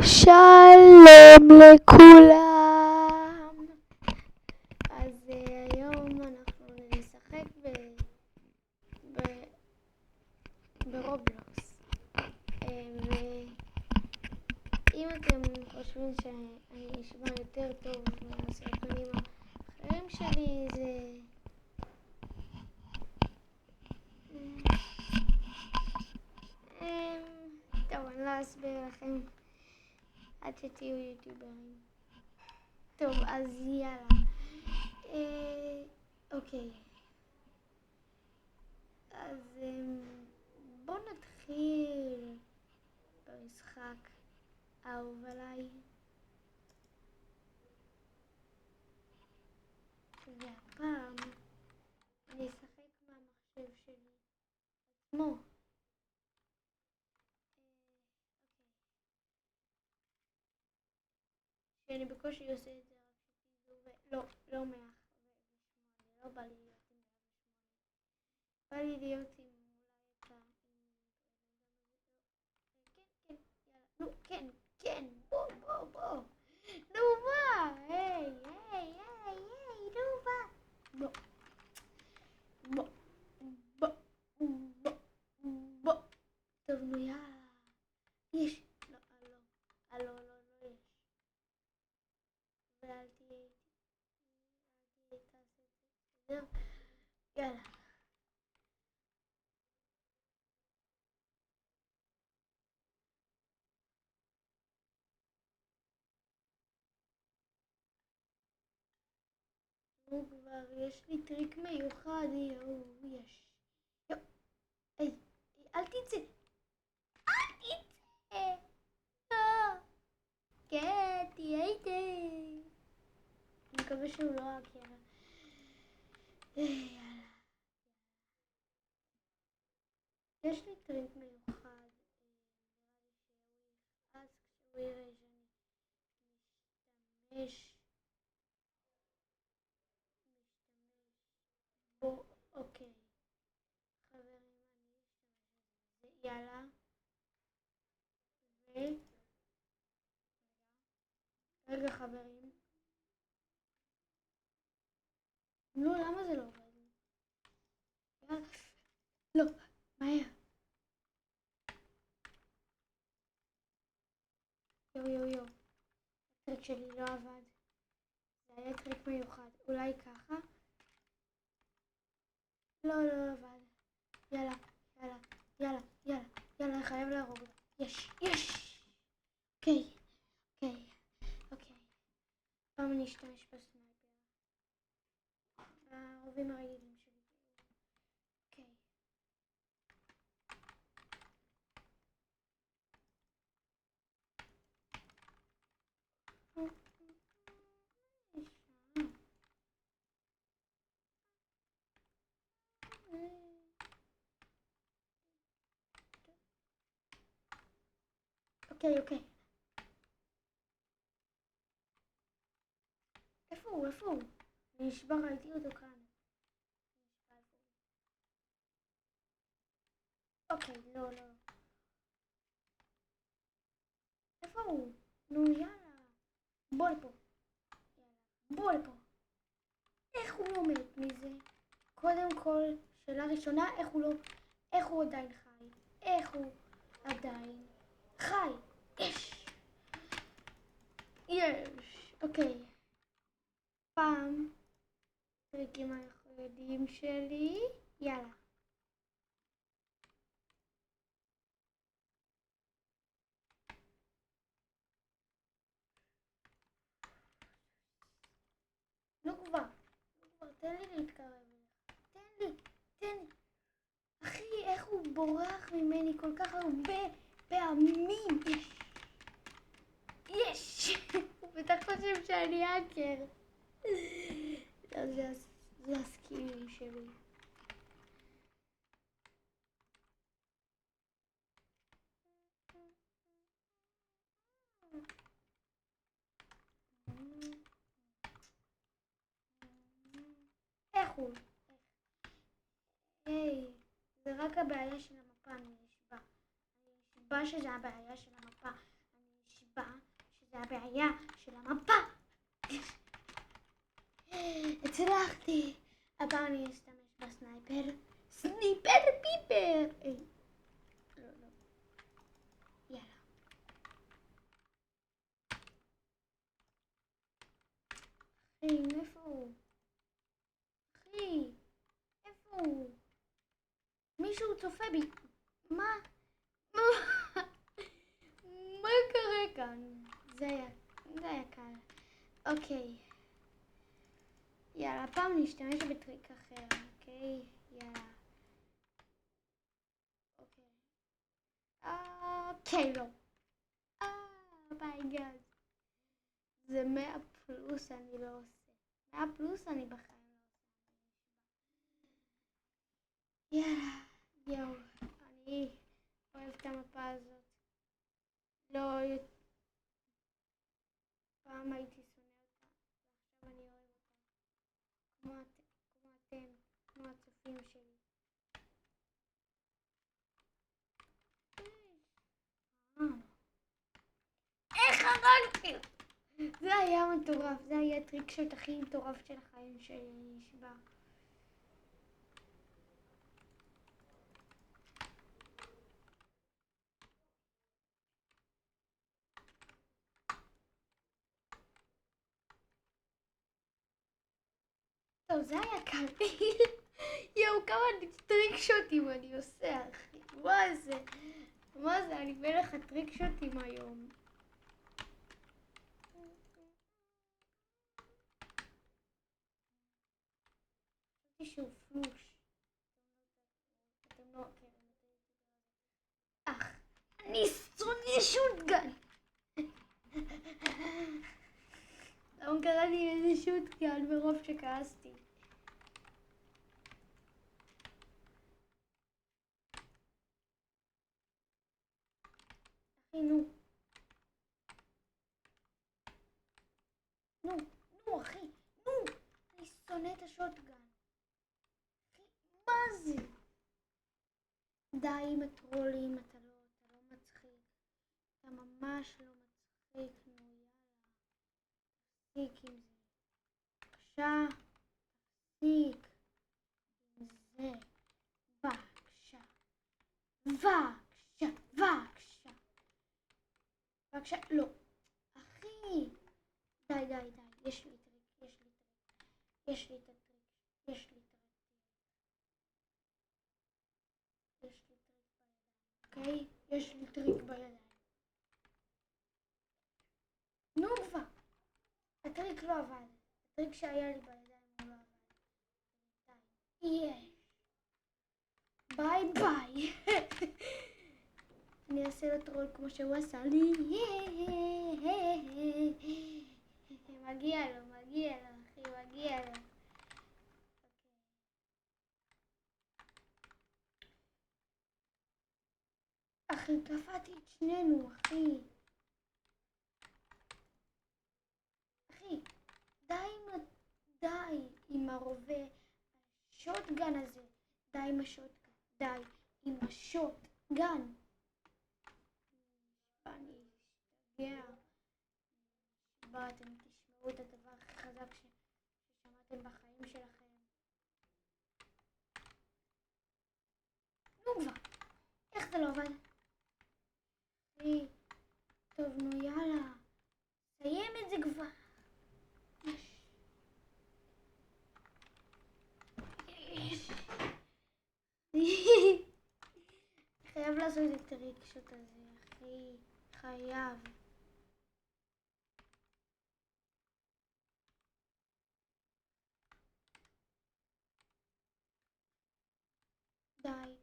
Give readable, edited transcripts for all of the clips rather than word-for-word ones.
שלום לכולם. אז היום אנחנו נשחק ברובלוקס. ואם אתם חושבים שאני אשמע יותר טוב מהסרטונים האחרים שלי, זה טוב, אני לא אסביר לכם עד שתהיו יוטיוברים. טוב, אז יאללה. אוקיי. אז בואו נתחיל במשחק האהוב עליי. והפעם אני אשחק מהמחשב שלי עצמו. שאני בקושי עושה את זה רק לא 100, לא בא לי להיות עם 108. בא לי להיות עם אולי כן, בוא. נו מה, היי, נו מה. בוא. טוב, נו יאללה. יש. לא יש. ואל תהיה תעשה את זה. יאללה. כבר יש לי טריק מיוחד, יש. היי, אל תצא. כן, תהיה איתי. אני מקווה שהוא לא עקר. יאללה. יש לי טריק מיוחד. אז כשהוא יראה שאני משתמש בו, אוקיי. חברים, אני אשתמש בזה. יאללה. רגע חברים. נו, למה זה לא עובד? יאללה. לא, מהר. יו. הטריק שלי לא עבד. זה היה טריק מיוחד. אולי ככה? לא עבד. יאללה, חייב להרוג. יש. אוקיי. פעם אני אשתמש בסנייפר. הרובים הרגילים שלי. אוקיי. אוקיי. איפה הוא? אני נשבר, ראיתי אותו כאן. אוקיי, לא. איפה הוא? נו יאללה. בוא לפה. איך הוא לא מת מזה? קודם כל, שאלה ראשונה, איך הוא עדיין חי? יש. אוקיי. פעם טריקים היחידים שלי. יאללה. נו כבר, תן לי להתקרב אליך. תן לי. אחי, איך הוא בורח ממני כל כך הרבה פעמים. יש. הוא בטח חושב שאני האקר. זה הסקילים שלי. איך הוא? היי, זה רק הבעיה של המפה, אני נשבע שזה הבעיה של המפה, אני נשבע. הבעיה של המפה. הצלחתי. הפעם אני אשתמש בסנייפר. סניפר פיפר. לא. יאללה. אחי, איפה הוא? אחי, איפה הוא? מישהו צופה בי. מה? מה קרה כאן? זה היה קל. אוקיי. יאללה, הפעם נשתמש בטריק אחר, אוקיי? יאללה. אוקיי, לא. ביי גז. זה 100 פלוס אני לא עושה. 100 פלוס אני בחיים לא עושה. יאללה, יואו. אני אוהב את המפה הזאת. לא, פעם הייתי שונא אותה, ועכשיו אני אוהב אותה. כמו אתם, כמו הצופים שלי. איך הרגתי? זה היה מטורף, זה היה טריק שוט הכי מטורף של החיים שלי, נשבע. טוב, זה היה קל. יואו, כמה טריק שוטים אני עושה, אחי. מה זה? אני מלך הטריק שוטים היום. חשבתי שהוא פלוש. אתם לא מכירים. אני שונא שוטגן. למה קרא לי איזה שוטגן ברוב שכעסתי? אחי, נו, אחי, נו, אני שונא את השוטגן. אחי, מה זה? די עם הטרולים, אתה לא מצחיק. אתה ממש לא מצחיק, נו, יאללה. תפסיק עם זה. בבקשה, תפסיק עם זה. בבקשה, לא. אחי, די, יש לי טריק. יש לי טריק, אוקיי? יש לי טריק בידיים. נו כבר. הטריק לא עבד. הטריק שהיה לי בידיים הוא לא עבד. די. ביי. אני אעשה לו טרול כמו שהוא עשה לי. מגיע לו, אחי, מגיע לו. אחי, קפאתי את שנינו, אחי. די עם הרובה. השוטגן הזה. די עם השוטגן. אני אשתגע. אתם תשמעו את הדבר הכי חזק ששמעתם בחיים שלכם. נו כבר. איך זה לא עבד? טוב, נו יאללה. סיים את זה כבר. חייב לעשות את הטריק שוט הזה, אחי. חייב. די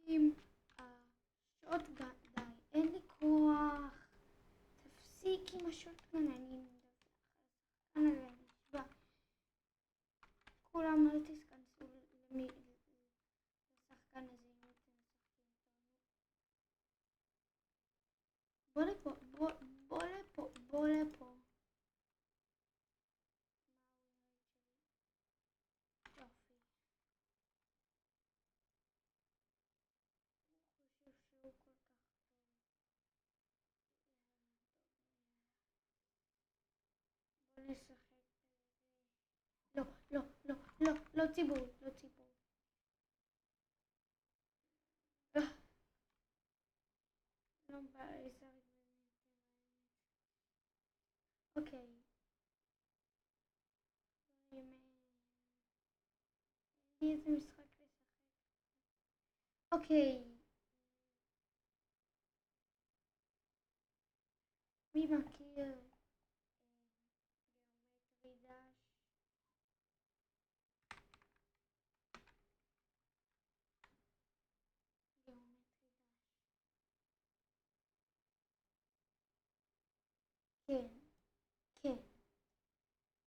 עם השוטגן, די. אין לי כוח. תפסיק עם השוטגן, אני נשבע. כולם אל תסכנסו לשחקן הזה. בוא לפה, בוא. נשחק. לא, לא, לא, לא, לא ציבור, לא ציבור. לא בא לי לשחק. אוקיי. איזה משחק לשחק. אוקיי. מי מכיר גיאומטרי דש? כן, כן.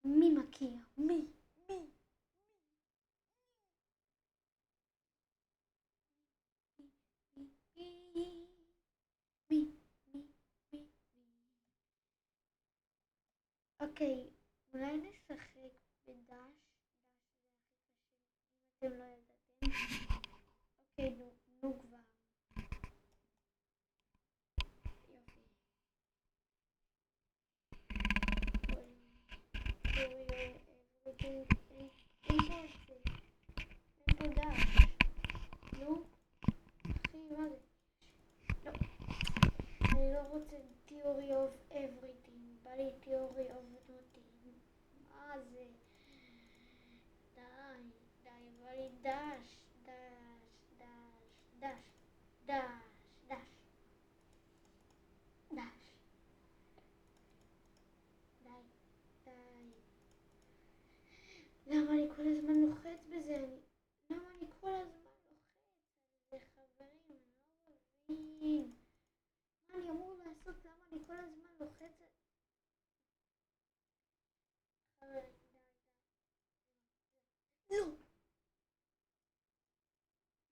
מי מכיר? מי? מי? אוקיי, אולי נשחק בדש? דש זה הכי קשה, אם אתם לא ידעתם. אוקיי, נו כבר. יופי. אין פה את זה. אין פה דש. נו, אחי, מה זה? לא. אני לא רוצה theory of everything. בא לי theory of nothing. מה זה? די, בא לי דש. למה אני כל הזמן לוחץ בזה? למה אני כל הזמן לוחץ על זה, חברים? אני לא מבין. מה אני אמור לעשות? למה אני כל הזמן לוחץ על זה? חברים,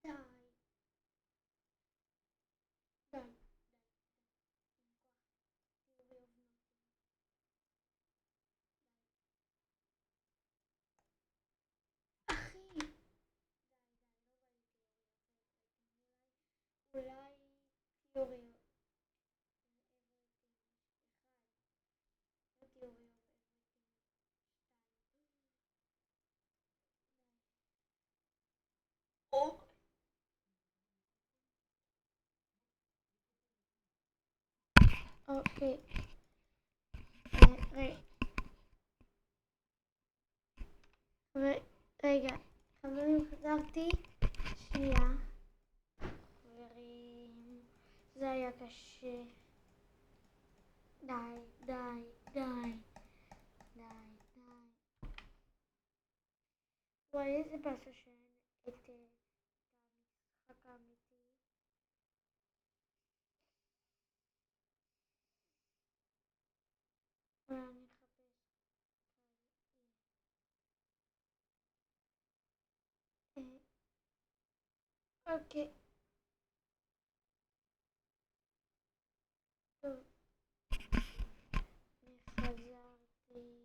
די. לא! די. אחי! אולי תיאוריה. לא תיאוריה. אוקיי. רגע, חברים, חזרתי. שנייה. חברים, זה היה קשה. די. וואי, איזה באסה שאין את המשחק האמיתי. ואני אחפש. אוקיי. טוב. אני חזרתי.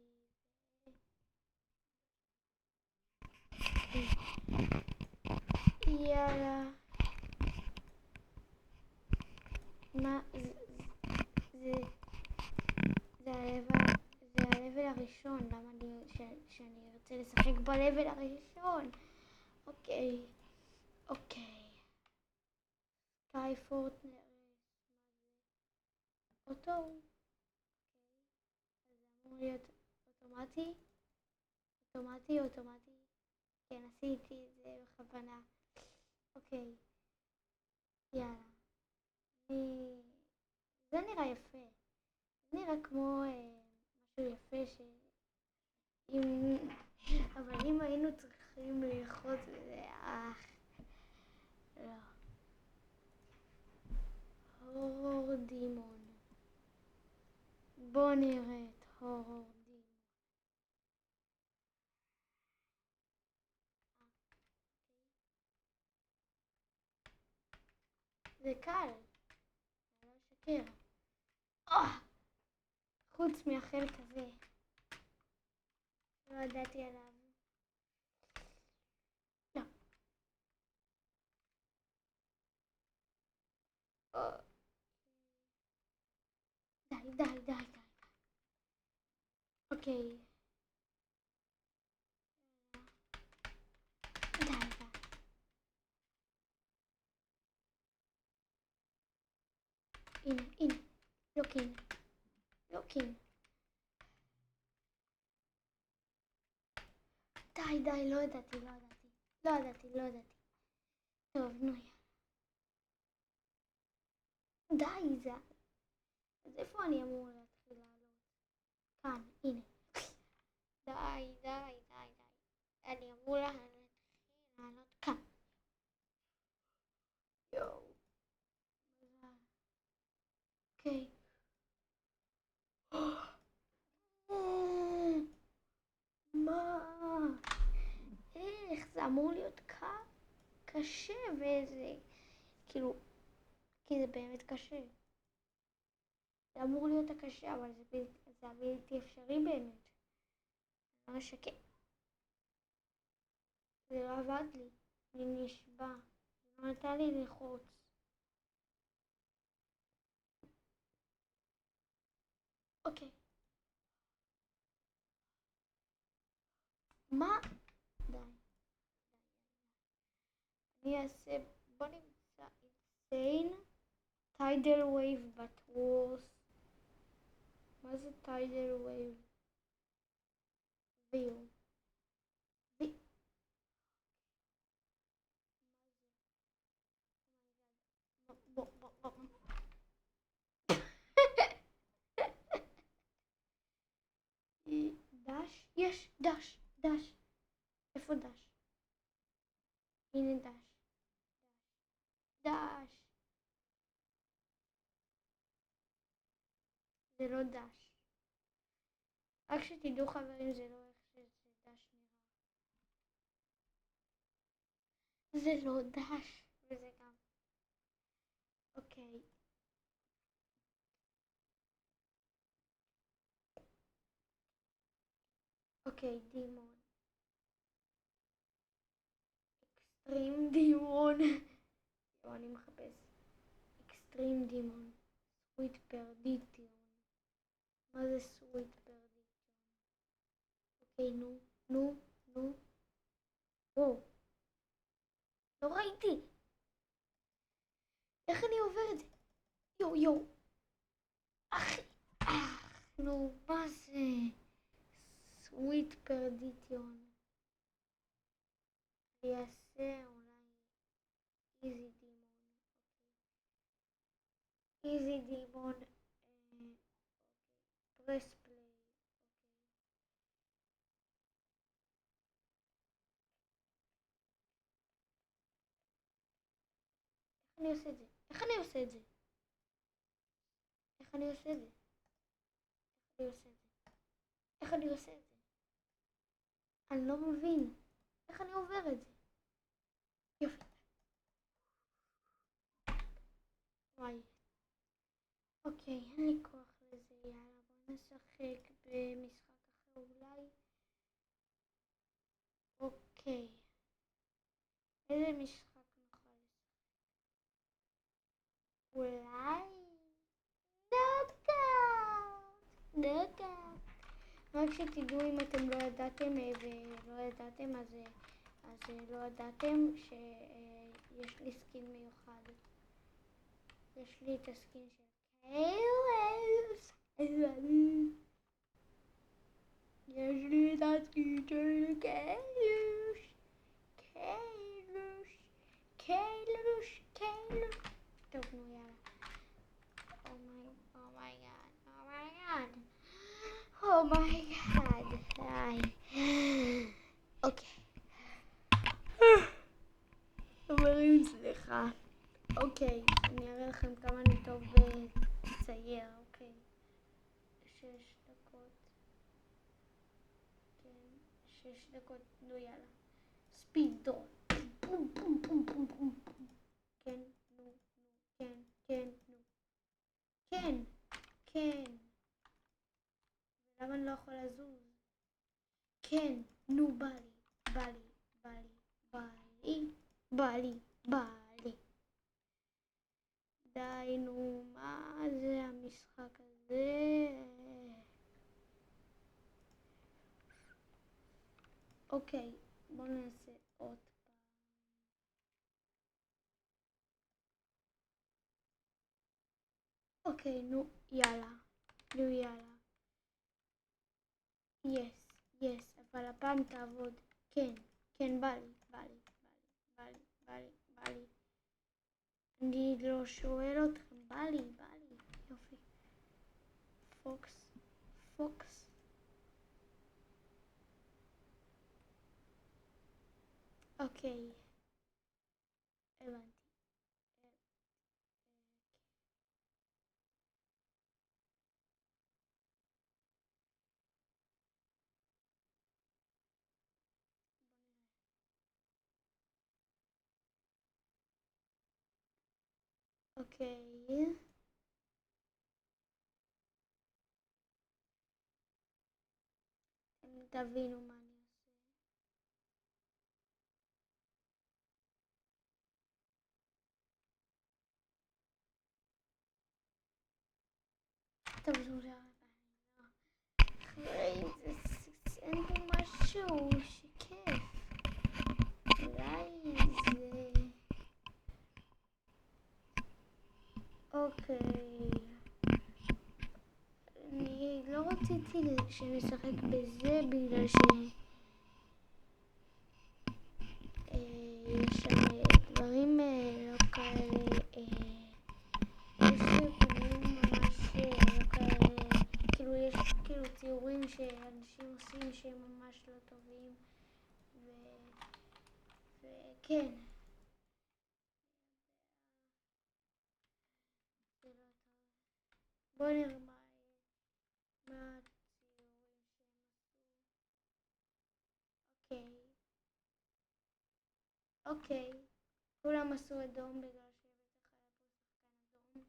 יאללה. מה זה הלבל הראשון. למה שאני ארצה לשחק בלבל הראשון? אוקיי. סקאי פורטנר. אוטו. אז זה אמור להיות אוטומטי. כן, עשיתי את זה בכוונה. אוקיי. יאללה. זה נראה יפה. זה נראה כמו משהו יפה אבל אם היינו צריכים ללחוץ בזה, לא. הורור דימון. בוא נראה את הורור דימון. זה קל. אני לא אשקר. חוץ מהחלק הזה. לא ידעתי עליו. לא. די. אוקיי. אוקיי. די. הנה. לוקין. די, לא ידעתי. טוב, נו יאללה. די, זה... אז איפה אני אמור להתחיל לעלות? כאן, הנה. די. אני אמור להתחיל לעלות כאן. יואו. אוקיי. מה? איך? זה אמור להיות קשה וזה... כאילו... כי זה באמת קשה. זה אמור להיות הקשה, אבל זה בלתי אפשרי באמת. אני לא משקר. זה לא עבד לי. אני נשבע. זה לא נתן לי ללחוץ. אוקיי. מה? די. אני אעשה... בוא נמצא insane tidal wave but worse. מה זה tidal wave? view. דש? יש דש. איפה דש? הנה דש. זה לא דש. רק שתדעו חברים, זה לא איך שזה דש נראה. זה לא דש. וזה גם. אוקיי. דימון. אקסטרים דימון. אני מחפש. אקסטרים דימון. סוויט פרדיטיון. מה זה סוויט פרדיטיון? אוקיי, נו. וואו. לא ראיתי. איך אני עובר את זה? יואו. אחי. נו, מה זה? סוויט פרדיטיון. אני אעשה אולי איזי דימון. פרס פליי. איך אני עושה את זה? אני לא מבין. איך אני עובר את זה? יופי. וואי. אוקיי, אין לי כוח לזה, יאללה, בוא נשחק במשחק אחר אולי. אוקיי. איזה משחק נוכל לשחק? אולי... נוקאוט. רק שתדעו אם אתם לא ידעתם אז לא ידעתם שיש לי סקין מיוחד. יש לי את הסקין של קיילוש. יש לי את הסקין של קיילוש. טוב, נו יאללה. אומייגאד. אוקיי. חברים, סליחה. אוקיי, אני אראה לכם כמה אני טוב בצייר, אוקיי. 6 דקות. כן, 6 דקות, נו יאללה. ספידון. בום. כן, נו. כן. ולמה אני לא יכול לזוז? כן, נו, בא לי. די, נו, מה זה המשחק הזה? אוקיי, בואו נעשה עוד פעם. אוקיי, נו, יאללה. יס, אבל הפעם תעבוד. כן, בא לי. אני לא שואל אתכם, בא לי. יופי. פוקס. אוקיי. הבנתי. אוקיי. תבינו מה אני עושה. טוב, זה אין פה משהו שכיף. אולי זה... אוקיי. אני לא רציתי שנשחק בזה בגלל ש... יש שם דברים לא כאלה... יש סיפורים ממש לא כאלה... כאילו יש ציורים שאנשים עושים שהם ממש לא טובים. וכן. בואו נראה מה הציורים שהם עשו. אוקיי. כולם עשו אדום בגלל שבטח היה פה שחקן אדום.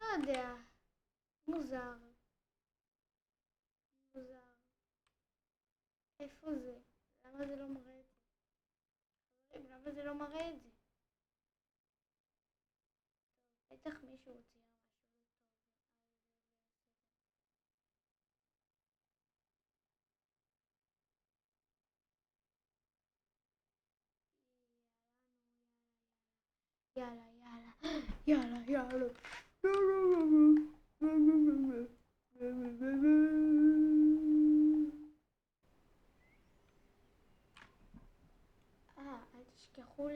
לא יודע. מוזר. איפה זה? למה זה לא מראה את זה? חברים, למה זה לא מראה את זה? בטח מישהו צייר משהו לא טוב. יאללה. אל תשכחו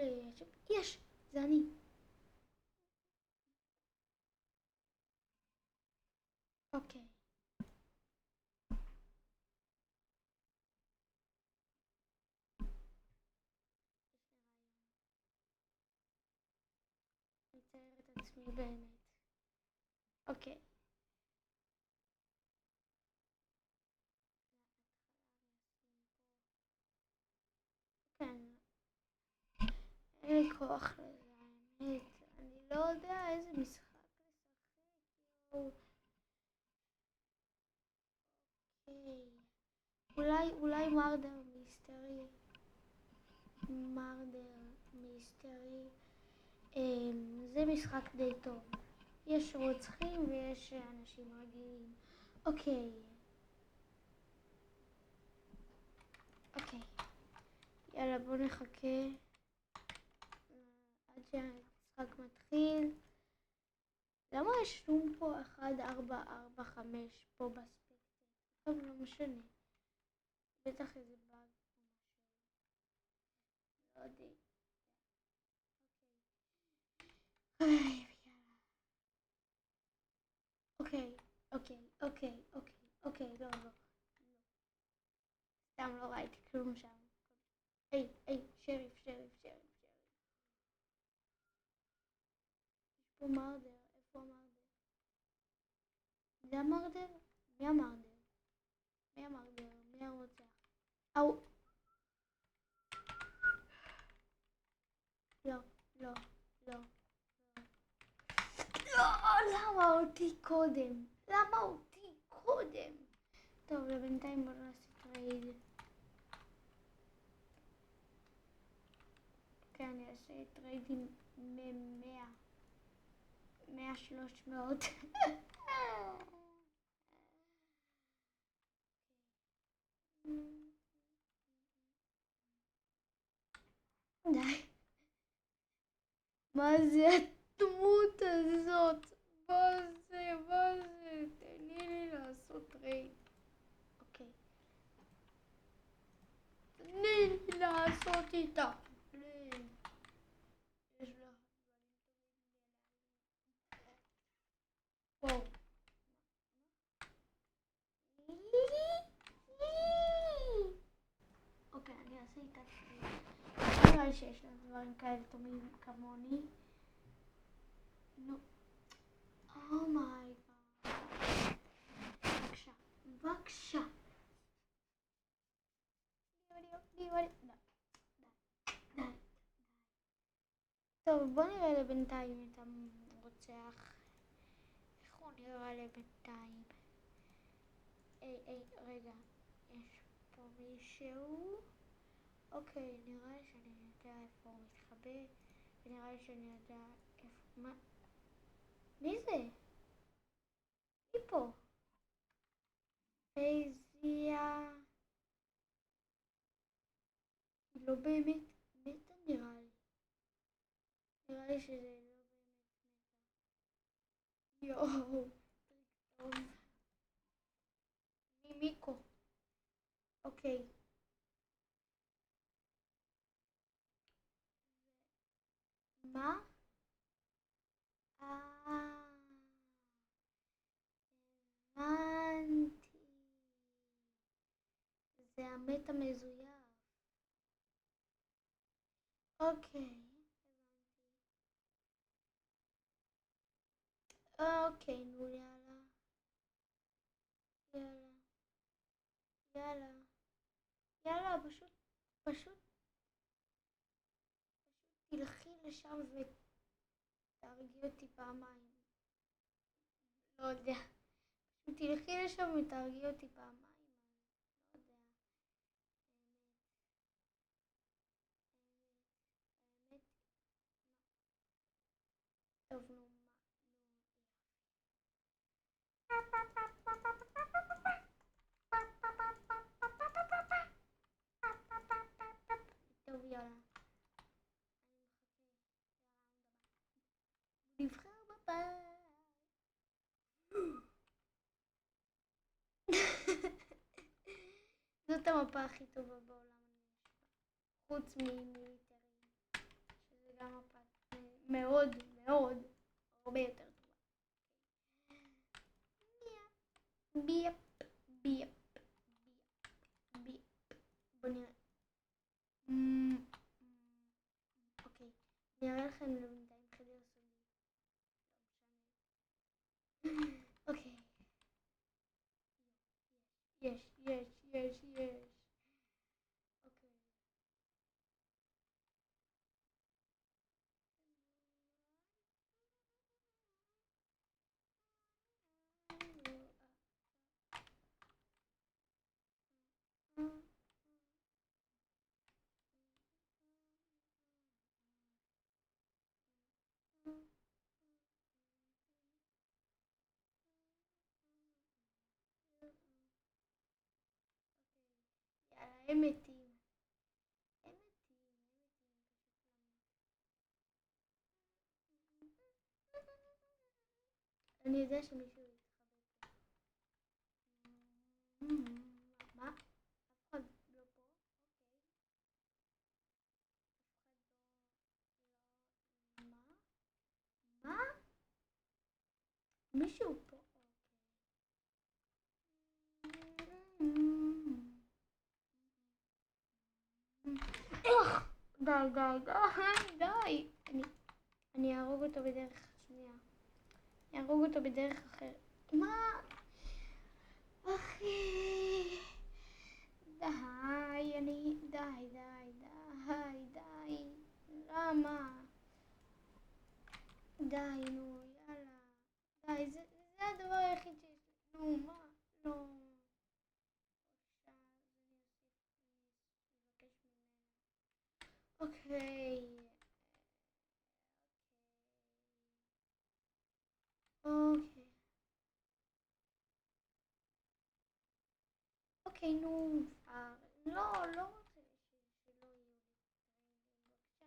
יש! זה אני. אוקיי. מצייר את עצמי באמת. אוקיי. כן. אין לי כוח לזה, האמת. אני לא יודע איזה משחק לשחק. אולי מרדר מיסטרי. זה משחק די טוב. יש רוצחים ויש אנשים רגילים. אוקיי. יאללה, בוא נחכה עד שהמשחק מתחיל. למה רשום פה 1445 פה בספקטר? טוב, לא משנה. בטח איזה באג או משהו. לא יודע. אוקיי, לא. סתם לא ראיתי כלום שם. היי, שריף. יש פה מרדר, איפה המרדר? זה המרדר? מי המרדר? מי הרוצח? אאו! לא. למה אותי קודם? טוב, לבינתיים בוא נעשה טרייד. כן, אני אעשה טריידים 100-300. די. מה זה הדמות הזאת? מה זה? תן לי לעשות רייד. אוקיי. תן לי לעשות איתה. יש לה... וואו. אוקיי, אני אעשה איתה... נראה לי שיש לה דברים כאלה טובים כמוני. נו. אומייגאד. בבקשה. די. טוב, בוא נראה לבינתיים את הרוצח. איך הוא נראה לבינתיים? רגע. יש פה מישהו? אוקיי, נראה לי שאני יודע איפה הוא מתחבא. ונראה לי שאני יודע איפה... מה? מי זה? מי פה? איזיה... היא לא באמת מתה נראה לי. נראה לי שזה לא באמת מתה. יואו. טוב. מיקו. אוקיי. מה? הבנתי. זה המת המזויף. אוקיי. אוקיי, נו יאללה. יאללה, פשוט תלכי לשם ותהרגי אותי פעמיים. לא יודע. פשוט תלכי לשם ותהרגי אותי פעמיים. לא יודע. האמת. טוב, נו, מה? טוב, יאללה. נבחר בבית. זאת המפה הכי טובה בעולם, חוץ ממיליטרים, שזה גם מפה מאוד הרבה יותר טובה. ביפ. בוא נראה. אוקיי, נראה לכם לבינתיים חדר סודי. לא משנה. אוקיי. יש. אוקיי. יאללה, הם מתים. אני יודע שמישהו יתחבא פה. מה? אף אחד לא פה? אוקיי. מה? מישהו פה? די. אני אהרוג אותו בדרך שנייה. אני אהרוג אותו בדרך אחרת. מה? אחי. די. למה? די, נו, יאללה. די, זה הדבר היחיד שיש לי. נו, מה? לא. אוקיי. אוקיי, נו. לא רוצה שלא יהיו לי.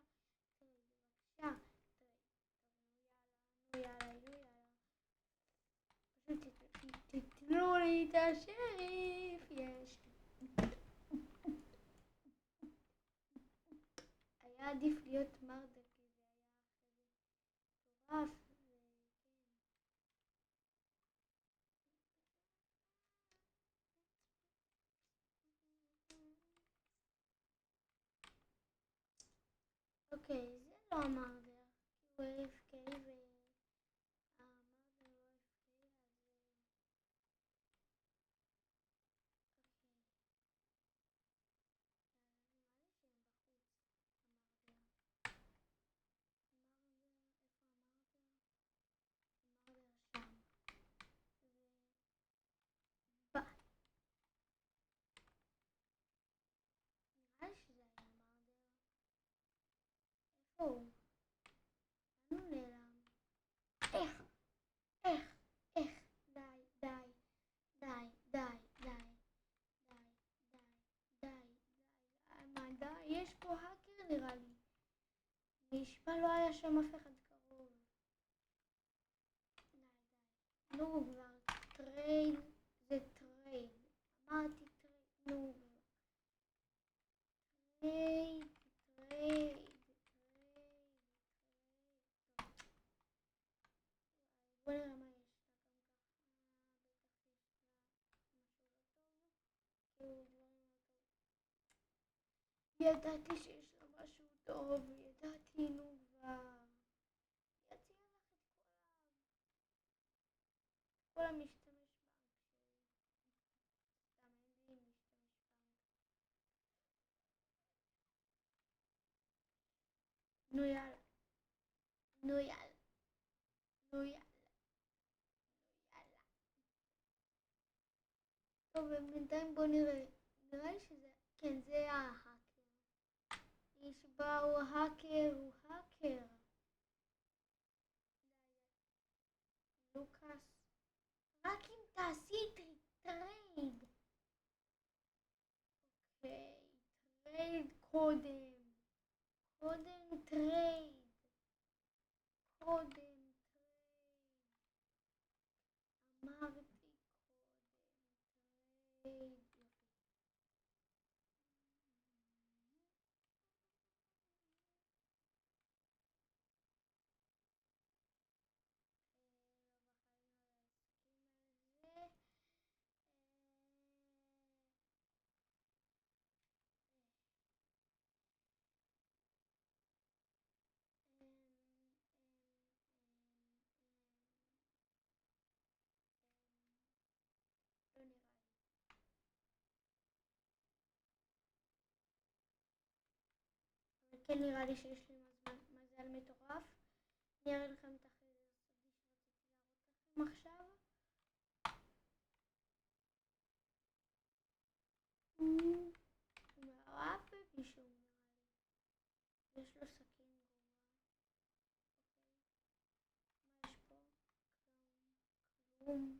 היית שריף, יש. היה עדיף להיות מרדה, כי זה היה מטורף. אוקיי, זה לא המרדר, כי הוא AFK והמרדר לא AFK, אז נראה לי שזה היה מרדר. איפה הוא? לאן הוא נעלם? איך? די, מה, די, יש פה האקר נראה לי. נשמע לא היה שם אף אחד קרוב. די. נו כבר, טרייד זה טרייד. אמרתי טרייד, נו כבר. טרייד. בוא נראה מה יש לה גם ככה. בטח יש לה משהו לא טוב. ידעתי שיש לה משהו טוב, ידעתי, נו כבר. יציע לך את כל המשתמש בנק סתם אין לי משתמש בנק. נו יאללה. טוב, בינתיים בוא נראה. נראה לי שזה, כן, זה ההאקר. נשבע, הוא האקר. לוקאס, רק אם תעשי טרייד. אוקיי, טרייד קודם טרייד. אמרתי טרייד. לא נראה לי. אבל כן נראה לי שיש לי מזל מטורף. אני אראה לכם את החדר הסודי שרציתי להראות לכם עכשיו. הוא מערב במישהו נראה לי. יש לו סכין גרועה. מה יש פה? כלום.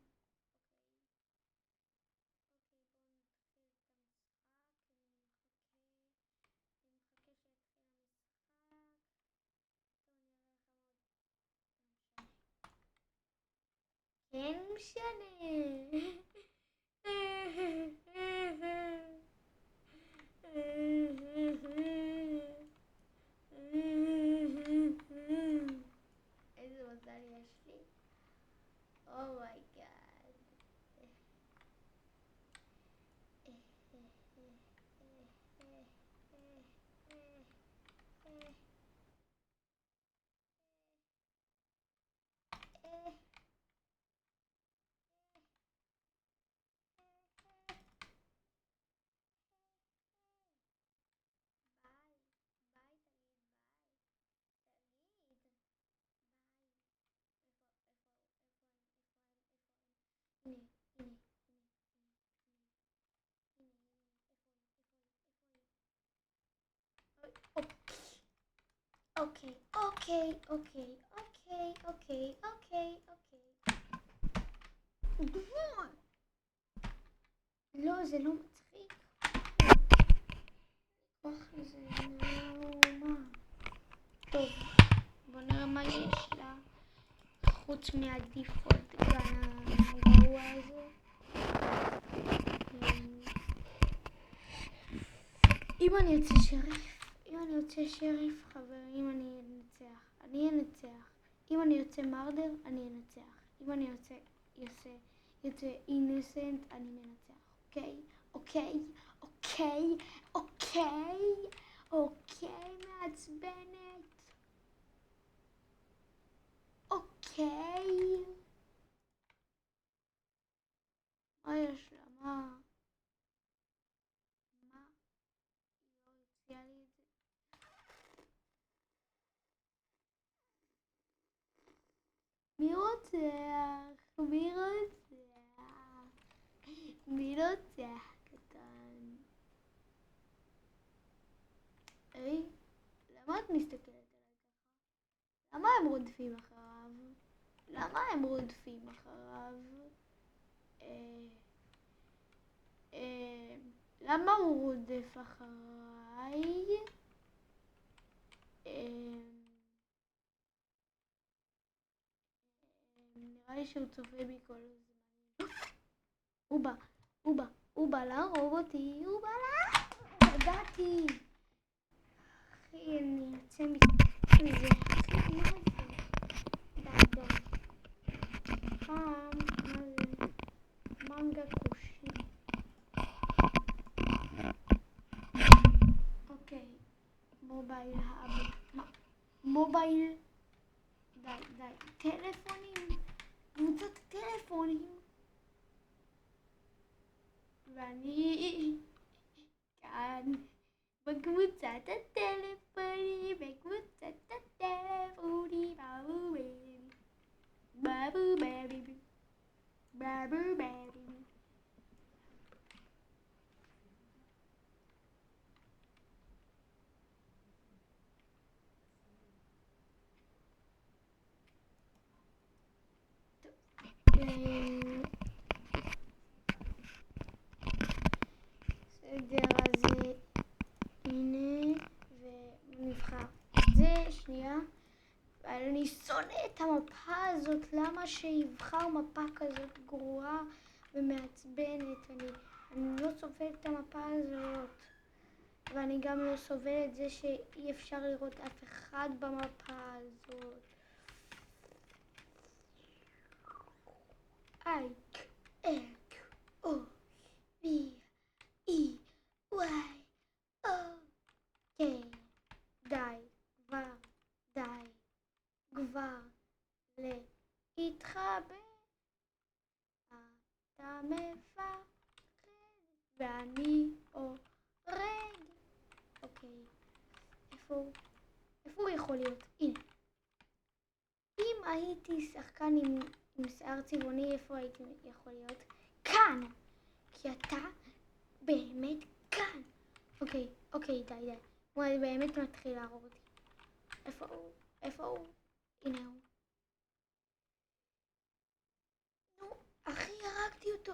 כן משנה. איזה מזל יש לי. אומייגאד. אוקיי. גבול. לא, זה לא מצחיק. זה מה? טוב, בוא נראה מה יש לה. חוץ מהדיפולט גן הגרוע הזה. אם אני יוצא שריף, חברים, אני אנצח. אם אני יוצא מרדר, אני אנצח. אם אני יוצא אינסנט, אני מנצח. אוקיי, מעצבנת. אוקיי. מה יש לה? מה? לא הציעה לי את זה. מי רוצח? מי רוצח קטן? היי, למה את מסתכלת עליי ככה? למה הם רודפים אחריו? למה הוא רודף אחריי? נראה לי שהוא צופה בי כל הזמן. הוא בא להרוג אותי, ידעתי. אחי, אני יוצא מזה. אחי, מה זה? די. מה זה? מנגה קושי. אוקיי. מובייל. די. טלפונים. קבוצת טלפונים. ואני כאן בקבוצת הטלפונים. באבו בבי. בסדר, אז הנה, ונבחר זה, שנייה. אני שונא את המפה הזאת, למה שיבחר מפה כזאת גרועה ומעצבנת? אני לא סובלת את המפה הזאת, ואני גם לא סובלת את זה שאי אפשר לראות אף אחד במפה הזאת. כבר להתחבא, אתה מפחד ואני הורג. אוקיי, איפה הוא יכול להיות? הנה. אם הייתי שחקן עם שיער צבעוני, איפה הייתי יכול להיות? כאן! כי אתה באמת כאן. אוקיי, די. הוא באמת מתחיל להרוג אותי. איפה הוא? הנה הוא. נו, אחי, הרגתי אותו.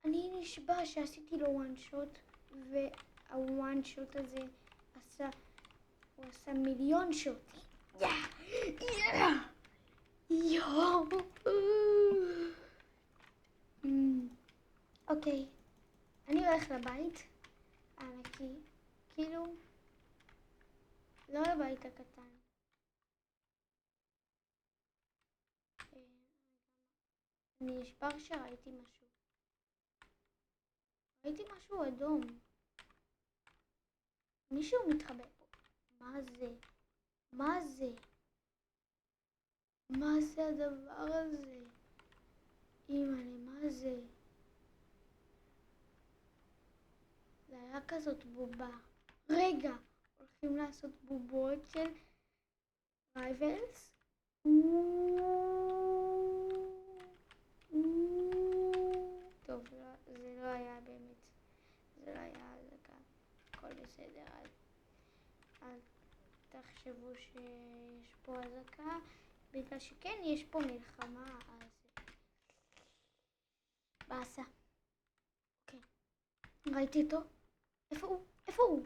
אני נשבע שעשיתי לו וואן שוט, והוואן שוט הזה הוא עשה מיליון שוטים. יואו. אוקיי, אני הולך לבית הענקי, כאילו, לא לבית הקטן. אני נשבר שראיתי משהו. ראיתי משהו אדום. מישהו מתחבא פה. מה זה? מה זה הדבר הזה? אימא'לה, מה זה? זה היה כזאת בובה. רגע, הולכים לעשות בובות של רייבלס? טוב, זה לא היה באמת. זה לא היה הזקה. הכל בסדר, אל תחשבו שיש פה הזקה. בגלל שכן, יש פה מלחמה, אז באסה. אוקיי. ראיתי אותו? איפה הוא?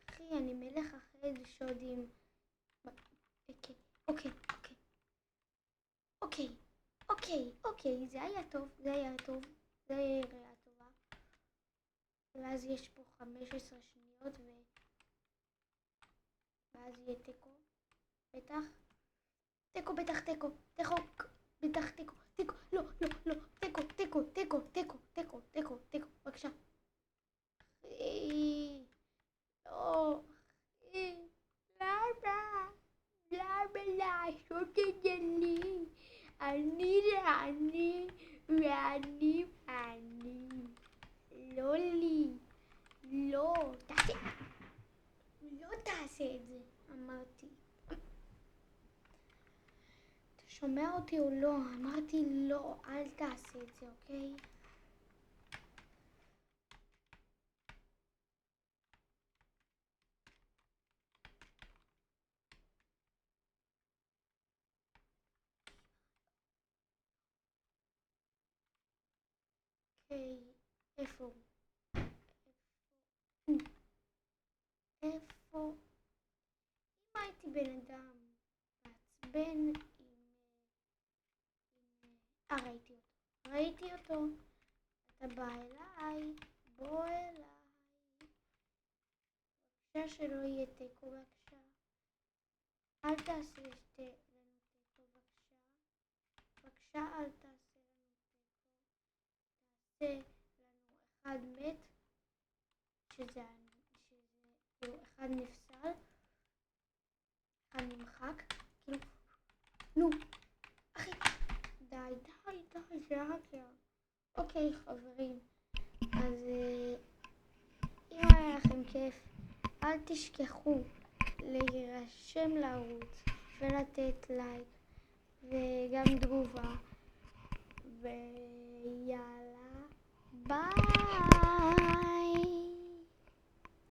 אחי, אני מלך אחרי שודים. אוקיי, זה היה טוב. זה היה ירייה טובה. ואז יש פה 15 שניות. להיות ואז יהיה תיקו. בטח. תיקו, בטח תיקו. תיקו, בטח תיקו. תיקו, לא, לא, לא. תיקו, תיקו, תיקו, תיקו, תיקו, תיקו, תיקו. בבקשה. לא. למה? למה לעשות את זה לי? אני ואני ואני ואני. לא לי. לא. תעשה. לא תעשה את זה. אמרתי. אתה שומע אותי או לא? אמרתי לא. אל תעשה את זה, אוקיי? אוקיי. איפה הוא? איפה? אם הייתי בן אדם מעצבן ראיתי אותו. אתה בא אליי. בוא אליי. בבקשה שלא יהיה תיקו, בבקשה. אל תעשה לנו תיקו, בבקשה. בבקשה אל תעשה לנו תיקו. תעשה לנו אחד מת, שזה כאילו אחד נפסל, אחד נמחק, כאילו, נו, אחי, די, זה רק. אוקיי חברים, אז אם היה לכם כיף, אל תשכחו להירשם לערוץ ולתת לייק וגם תגובה,